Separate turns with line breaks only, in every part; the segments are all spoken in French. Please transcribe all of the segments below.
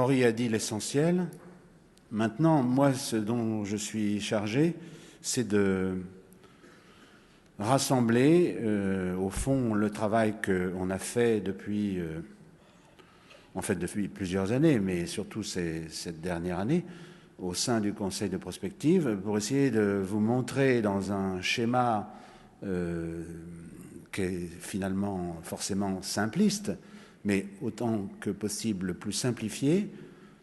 Henri a dit l'essentiel. Maintenant, moi, ce dont je suis chargé, c'est de rassembler, au fond, le travail qu'on a fait depuis plusieurs années, mais surtout cette dernière année, au sein du Conseil de prospective, pour essayer de vous montrer dans un schéma qui est finalement forcément simpliste, mais autant que possible plus simplifié,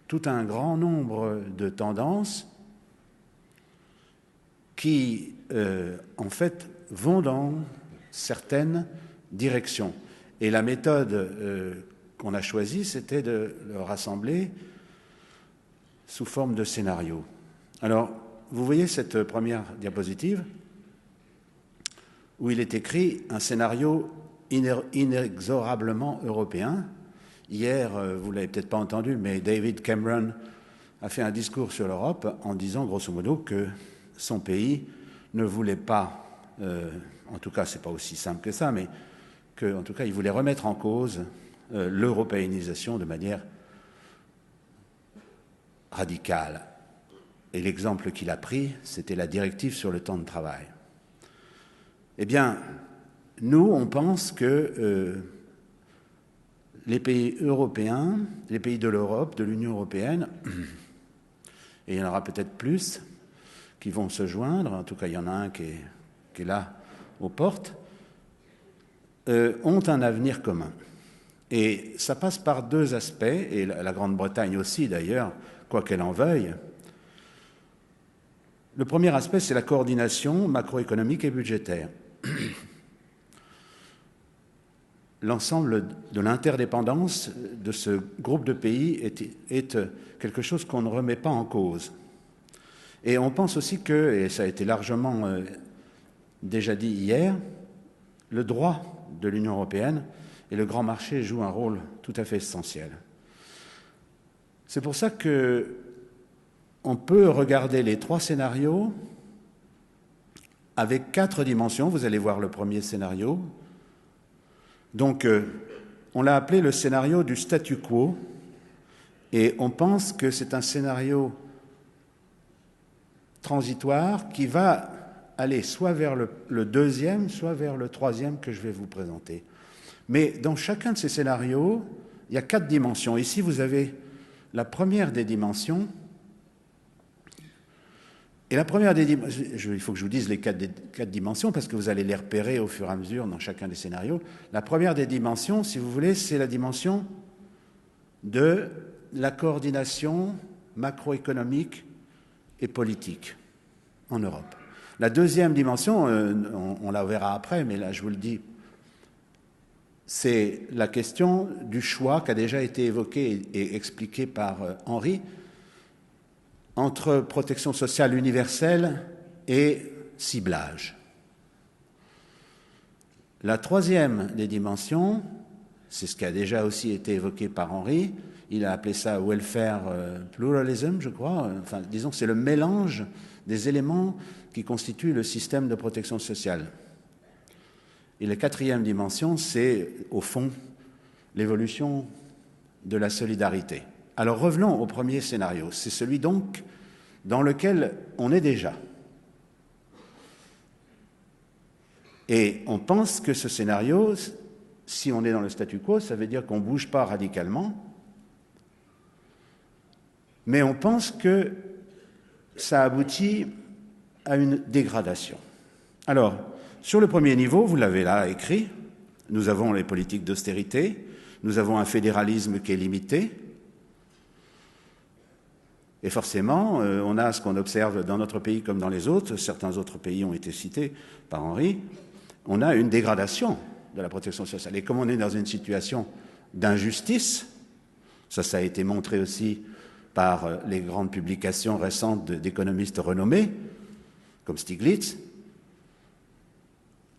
tout un grand nombre de tendances qui, en fait, vont dans certaines directions. Et la méthode qu'on a choisie, c'était de le rassembler sous forme de scénario. Alors, vous voyez cette première diapositive où il est écrit un scénario inexorablement européen. Hier, vous ne l'avez peut-être pas entendu, mais David Cameron a fait un discours sur l'Europe en disant grosso modo que son pays ne voulait pas, en tout cas c'est pas aussi simple que ça, mais qu'en tout cas il voulait remettre en cause l'européanisation de manière radicale. Et l'exemple qu'il a pris, c'était la directive sur le temps de travail. Eh bien, nous, on pense que les pays européens, les pays de l'Europe, de l'Union européenne, et il y en aura peut-être plus qui vont se joindre, en tout cas il y en a un qui est là aux portes, ont un avenir commun. Et ça passe par deux aspects, et la Grande-Bretagne aussi d'ailleurs, quoi qu'elle en veuille. Le premier aspect, c'est la coordination macroéconomique et budgétaire. L'ensemble de l'interdépendance de ce groupe de pays est quelque chose qu'on ne remet pas en cause. Et on pense aussi que, et ça a été largement déjà dit hier, le droit de l'Union européenne et le grand marché jouent un rôle tout à fait essentiel. C'est pour ça qu'on peut regarder les trois scénarios avec 4 dimensions. Vous allez voir le premier scénario. Donc, on l'a appelé le scénario du statu quo, et on pense que c'est un scénario transitoire qui va aller soit vers le deuxième, soit vers le troisième que je vais vous présenter. Mais dans chacun de ces scénarios, il y a 4 dimensions. Ici, vous avez la première des dimensions. Et la première des dimensions, il faut que je vous dise les 4 dimensions parce que vous allez les repérer au fur et à mesure dans chacun des scénarios. La première des dimensions, si vous voulez, c'est la dimension de la coordination macroéconomique et politique en Europe. La deuxième dimension, on la verra après, mais là je vous le dis, c'est la question du choix qui a déjà été évoqué et expliqué par Henri, entre protection sociale universelle et ciblage. La troisième des dimensions, c'est ce qui a déjà aussi été évoqué par Henri, il a appelé ça welfare pluralism, je crois, enfin disons que c'est le mélange des éléments qui constituent le système de protection sociale. Et la quatrième dimension, c'est au fond l'évolution de la solidarité. Alors revenons au premier scénario, c'est celui donc dans lequel on est déjà. Et on pense que ce scénario, si on est dans le statu quo, ça veut dire qu'on ne bouge pas radicalement, mais on pense que ça aboutit à une dégradation. Alors, sur le premier niveau, vous l'avez là écrit, nous avons les politiques d'austérité, nous avons un fédéralisme qui est limité, et forcément, on a ce qu'on observe dans notre pays comme dans les autres, certains autres pays ont été cités par Henri, on a une dégradation de la protection sociale. Et comme on est dans une situation d'injustice, ça a été montré aussi par les grandes publications récentes d'économistes renommés, comme Stiglitz,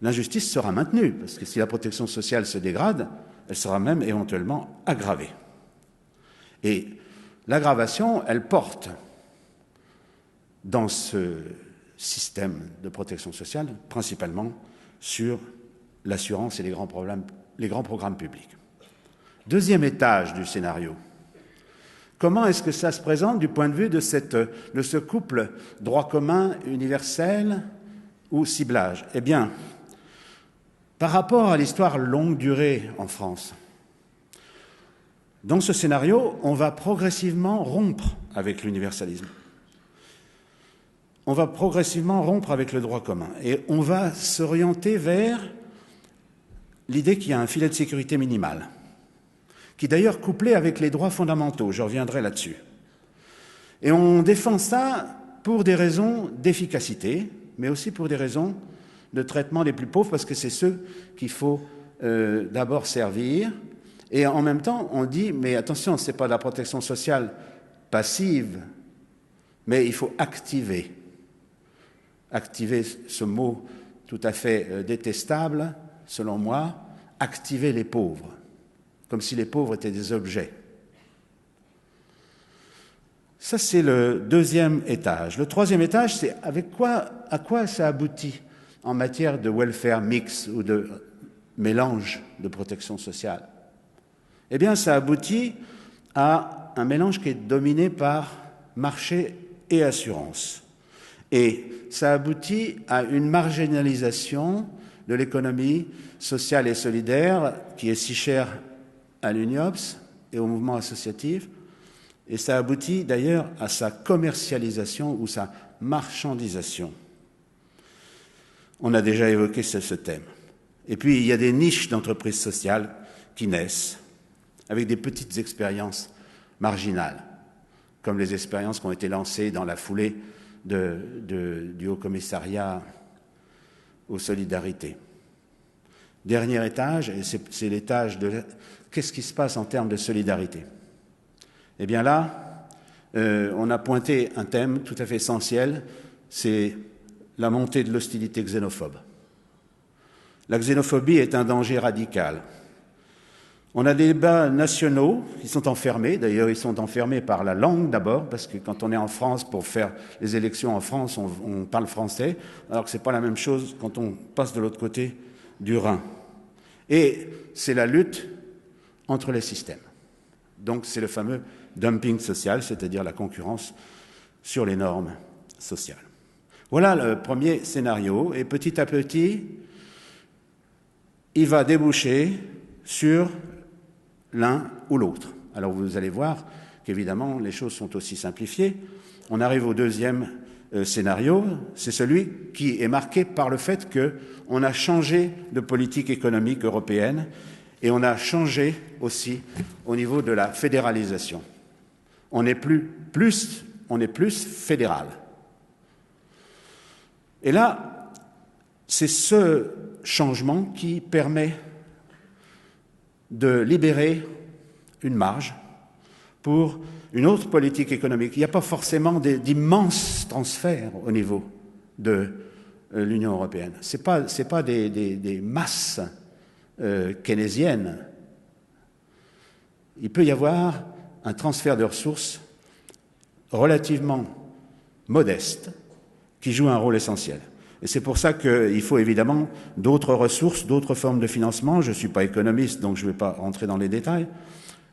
l'injustice sera maintenue, parce que si la protection sociale se dégrade, elle sera même éventuellement aggravée. Et l'aggravation, elle porte dans ce système de protection sociale, principalement sur l'assurance et les grands programmes publics. Deuxième étage du scénario. Comment est-ce que ça se présente du point de vue de ce couple droit commun, universel ou ciblage? Eh bien, par rapport à l'histoire longue durée en France, dans ce scénario, on va progressivement rompre avec l'universalisme. On va progressivement rompre avec le droit commun et on va s'orienter vers l'idée qu'il y a un filet de sécurité minimal, qui est d'ailleurs couplé avec les droits fondamentaux, je reviendrai là-dessus. Et on défend ça pour des raisons d'efficacité, mais aussi pour des raisons de traitement des plus pauvres, parce que c'est ceux qu'il faut d'abord servir. Et en même temps, on dit, mais attention, ce n'est pas de la protection sociale passive, mais il faut activer. Activer ce mot tout à fait détestable, selon moi, activer les pauvres, comme si les pauvres étaient des objets. Ça, c'est le deuxième étage. Le troisième étage, c'est à quoi ça aboutit en matière de welfare mix ou de mélange de protection sociale. Eh bien, ça aboutit à un mélange qui est dominé par marché et assurance. Et ça aboutit à une marginalisation de l'économie sociale et solidaire qui est si chère à l'UNIOPS et au mouvement associatif. Et ça aboutit d'ailleurs à sa commercialisation ou sa marchandisation. On a déjà évoqué ce thème. Et puis, il y a des niches d'entreprises sociales qui naissent avec des petites expériences marginales, comme les expériences qui ont été lancées dans la foulée du Haut-Commissariat aux solidarités. Dernier étage, et c'est l'étage de qu'est-ce qui se passe en termes de solidarité. Eh bien là, on a pointé un thème tout à fait essentiel, c'est la montée de l'hostilité xénophobe. La xénophobie est un danger radical. On a des débats nationaux qui sont enfermés, d'ailleurs ils sont enfermés par la langue d'abord, parce que quand on est en France pour faire les élections en France, on parle français, alors que ce n'est pas la même chose quand on passe de l'autre côté du Rhin. Et c'est la lutte entre les systèmes. Donc c'est le fameux dumping social, c'est-à-dire la concurrence sur les normes sociales. Voilà le premier scénario, et petit à petit, il va déboucher sur l'un ou l'autre. Alors vous allez voir qu'évidemment les choses sont aussi simplifiées. On arrive au deuxième scénario, c'est celui qui est marqué par le fait qu'on a changé de politique économique européenne et on a changé aussi au niveau de la fédéralisation. On est plus fédéral. Et là, c'est ce changement qui permet de libérer une marge pour une autre politique économique. Il n'y a pas forcément d'immenses transferts au niveau de l'Union européenne. Ce n'est pas des masses keynésiennes. Il peut y avoir un transfert de ressources relativement modeste qui joue un rôle essentiel. Et c'est pour ça qu'il faut évidemment d'autres ressources, d'autres formes de financement. Je ne suis pas économiste, donc je ne vais pas rentrer dans les détails.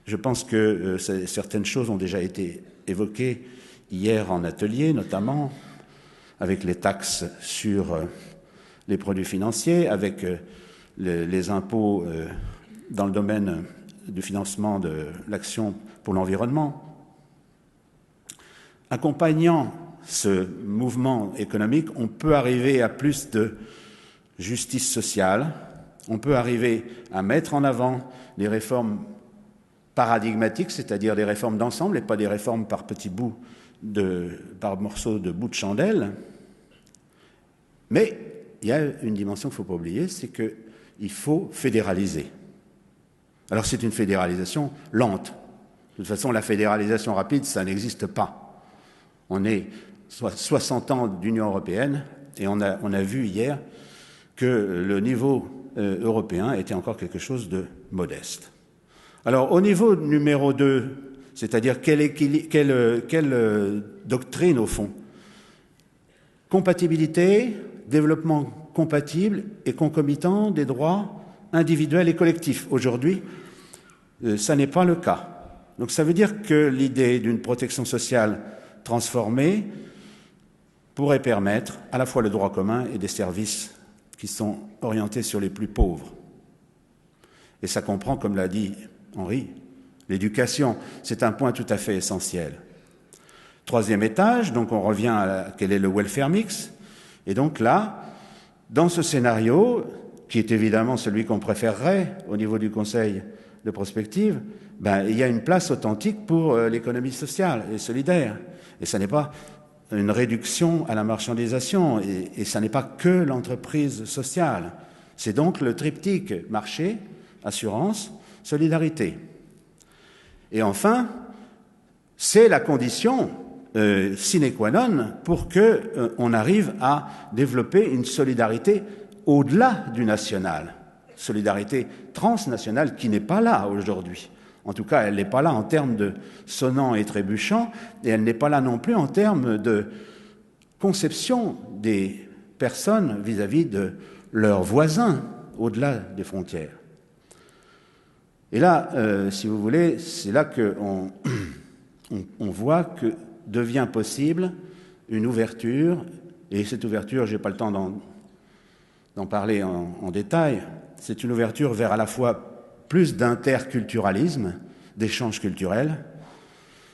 Je pense que certaines choses ont déjà été évoquées hier en atelier, notamment avec les taxes sur les produits financiers, avec les impôts dans le domaine du financement de l'action pour l'environnement. Accompagnant ce mouvement économique, on peut arriver à plus de justice sociale, on peut arriver à mettre en avant des réformes paradigmatiques, c'est-à-dire des réformes d'ensemble et pas des réformes par petits bouts, par morceaux de bouts de chandelle. Mais il y a une dimension qu'il ne faut pas oublier, c'est qu'il faut fédéraliser. Alors c'est une fédéralisation lente. De toute façon, la fédéralisation rapide, ça n'existe pas. On est 60 ans d'Union européenne et on a vu hier que le niveau européen était encore quelque chose de modeste. Alors au niveau numéro 2, c'est-à-dire quelle doctrine au fond? Compatibilité, développement compatible et concomitant des droits individuels et collectifs. Aujourd'hui, ça n'est pas le cas. Donc ça veut dire que l'idée d'une protection sociale transformée pourrait permettre à la fois le droit commun et des services qui sont orientés sur les plus pauvres. Et ça comprend, comme l'a dit Henri, l'éducation. C'est un point tout à fait essentiel. Troisième étage, donc on revient à quel est le welfare mix. Et donc là, dans ce scénario, qui est évidemment celui qu'on préférerait au niveau du Conseil de prospective, il y a une place authentique pour l'économie sociale et solidaire. Et ça n'est pas une réduction à la marchandisation, et ça n'est pas que l'entreprise sociale. C'est donc le triptyque marché, assurance, solidarité. Et enfin, c'est la condition sine qua non pour qu'on arrive à développer une solidarité au-delà du national, solidarité transnationale qui n'est pas là aujourd'hui. En tout cas, elle n'est pas là en termes de sonnant et trébuchant, et elle n'est pas là non plus en termes de conception des personnes vis-à-vis de leurs voisins au-delà des frontières. Et là, si vous voulez, c'est là qu'on voit que devient possible une ouverture, et cette ouverture, je n'ai pas le temps d'en parler en détail, c'est une ouverture vers à la fois plus d'interculturalisme, d'échanges culturels.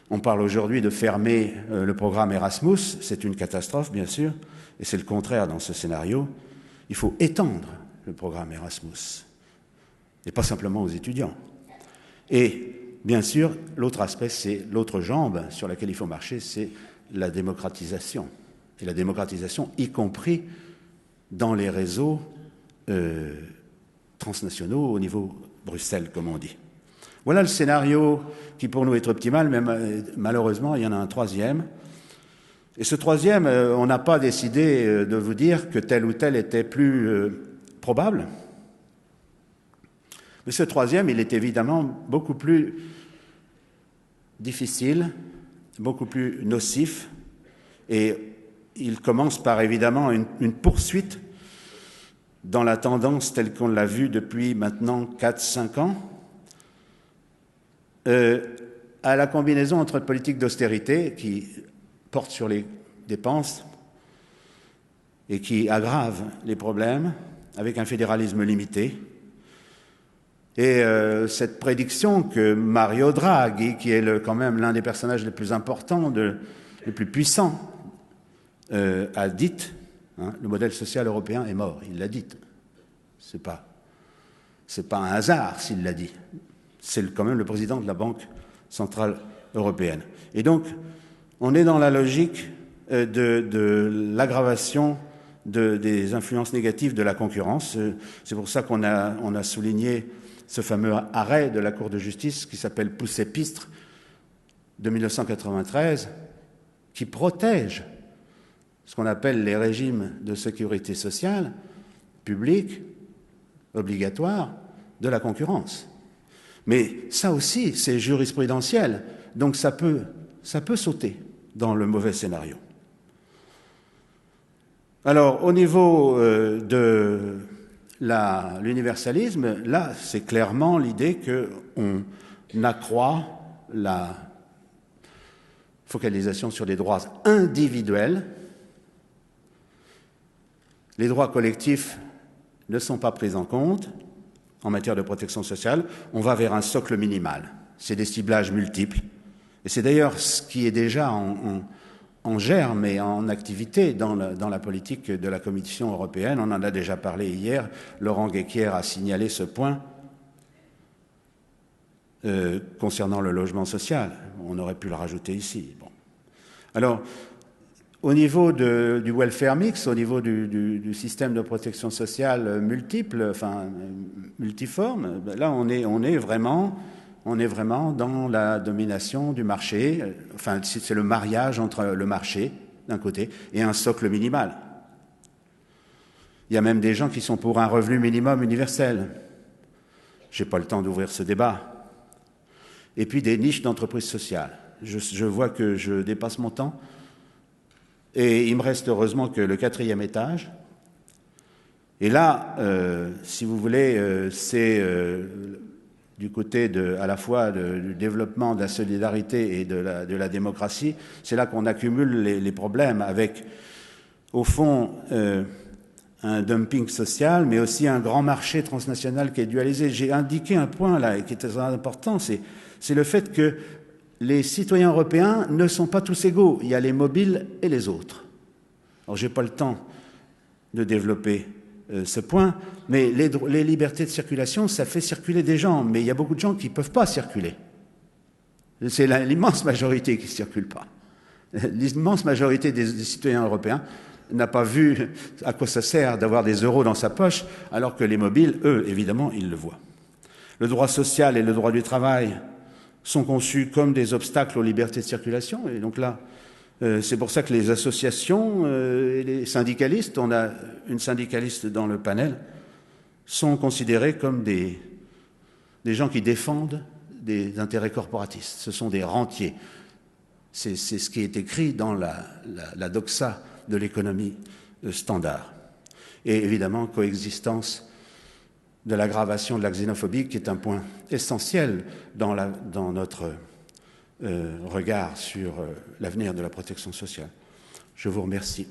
On parle aujourd'hui de fermer le programme Erasmus, c'est une catastrophe bien sûr, et c'est le contraire dans ce scénario. Il faut étendre le programme Erasmus, et pas simplement aux étudiants. Et bien sûr, l'autre aspect, c'est l'autre jambe sur laquelle il faut marcher, c'est la démocratisation. Et la démocratisation, y compris dans les réseaux transnationaux au niveau Bruxelles, comme on dit. Voilà le scénario qui pour nous est optimal, mais malheureusement, il y en a un troisième. Et ce troisième, on n'a pas décidé de vous dire que tel ou tel était plus probable. Mais ce troisième, il est évidemment beaucoup plus difficile, beaucoup plus nocif, et il commence par évidemment une poursuite dans la tendance telle qu'on l'a vue depuis maintenant 4-5 ans, à la combinaison entre politique d'austérité qui porte sur les dépenses et qui aggrave les problèmes avec un fédéralisme limité, et cette prédiction que Mario Draghi, qui est quand même l'un des personnages les plus importants, les plus puissants, a dite, le modèle social européen est mort. Il l'a dit. C'est pas un hasard s'il l'a dit. C'est quand même le président de la Banque centrale européenne. Et donc, on est dans la logique de l'aggravation des influences négatives de la concurrence. C'est pour ça qu'on a souligné ce fameux arrêt de la Cour de justice qui s'appelle Pousse-Épistre de 1993, qui protège ce qu'on appelle les régimes de sécurité sociale, publics, obligatoires, de la concurrence. Mais ça aussi, c'est jurisprudentiel, donc ça peut sauter dans le mauvais scénario. Alors, au niveau de l'universalisme, là, c'est clairement l'idée qu'on accroît la focalisation sur des droits individuels. Les droits collectifs ne sont pas pris en compte en matière de protection sociale. On va vers un socle minimal. C'est des ciblages multiples. Et c'est d'ailleurs ce qui est déjà en germe et en activité dans la politique de la Commission européenne. On en a déjà parlé hier. Laurent Guéquier a signalé ce point concernant le logement social. On aurait pu le rajouter ici. Bon. Alors, au niveau du welfare mix, au niveau du système de protection sociale multiforme, là on est vraiment dans la domination du marché. Enfin, c'est le mariage entre le marché d'un côté et un socle minimal. Il y a même des gens qui sont pour un revenu minimum universel. Je n'ai pas le temps d'ouvrir ce débat. Et puis des niches d'entreprises sociales. Je vois que je dépasse mon temps. Et il me reste heureusement que le 4e étage. Et là, si vous voulez, c'est du côté à la fois du développement de la solidarité et de la démocratie, c'est là qu'on accumule les problèmes avec, au fond, un dumping social, mais aussi un grand marché transnational qui est dualisé. J'ai indiqué un point là qui est très important, c'est le fait que les citoyens européens ne sont pas tous égaux. Il y a les mobiles et les autres. Alors, je n'ai pas le temps de développer ce point, mais les libertés de circulation, ça fait circuler des gens, mais il y a beaucoup de gens qui ne peuvent pas circuler. C'est l'immense majorité qui ne circule pas. L'immense majorité des citoyens européens n'a pas vu à quoi ça sert d'avoir des euros dans sa poche, alors que les mobiles, eux, évidemment, ils le voient. Le droit social et le droit du travail sont conçus comme des obstacles aux libertés de circulation, et donc là, c'est pour ça que les associations et les syndicalistes, on a une syndicaliste dans le panel, sont considérés comme des gens qui défendent des intérêts corporatistes. Ce sont des rentiers. C'est ce qui est écrit dans la doxa de l'économie standard. Et évidemment, coexistence de l'aggravation de la xénophobie, qui est un point essentiel dans notre regard sur l'avenir de la protection sociale. Je vous remercie.